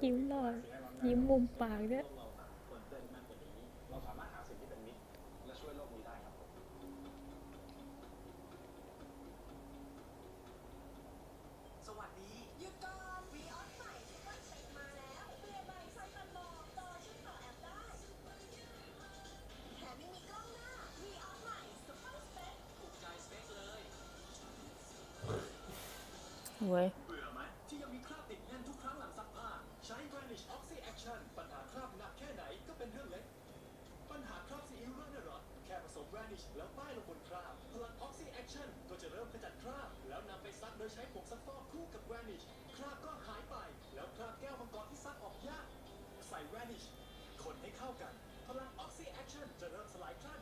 ยิ้มหน่อยยิ้มมุมปากด้วยสวัสดีหยุดก่อนวีออสใหม่ซุปเปอร์สเปคมาแล้วเปลี่ยนใหม่ไซส์ตันโลต่อชื่อต่อแอปได้แถมยังมีกล้องหน้าวีออสใหม่ซุปเปอร์สเปคถูกใจสเปคเลยเว้ยเบื่อไหมที่ยังมีคราบติดแน่นทุกครั้งหลังซักผ้าใช้ Vanish Oxy Action ปัญหาคราบหนักแค่ไหนก็เป็นเรื่องเล็กปัญหาคราบซีอิ๊วรั่วเนี่ยเหรอแค่ผสม Vanish แล้วป้ายลงบนคราบพลัง Oxy Action ก็จะเริ่มขจัดคราบแล้วนำไปซักโดยใช้ผงซักฟอกคู่กับ Vanish คราบก็หายไปแล้วคราบแก้วมังกรที่ซักออกยากใส่ Vanish คนให้เข้ากันพลัง Oxy Action จะเริ่มสลายคราบ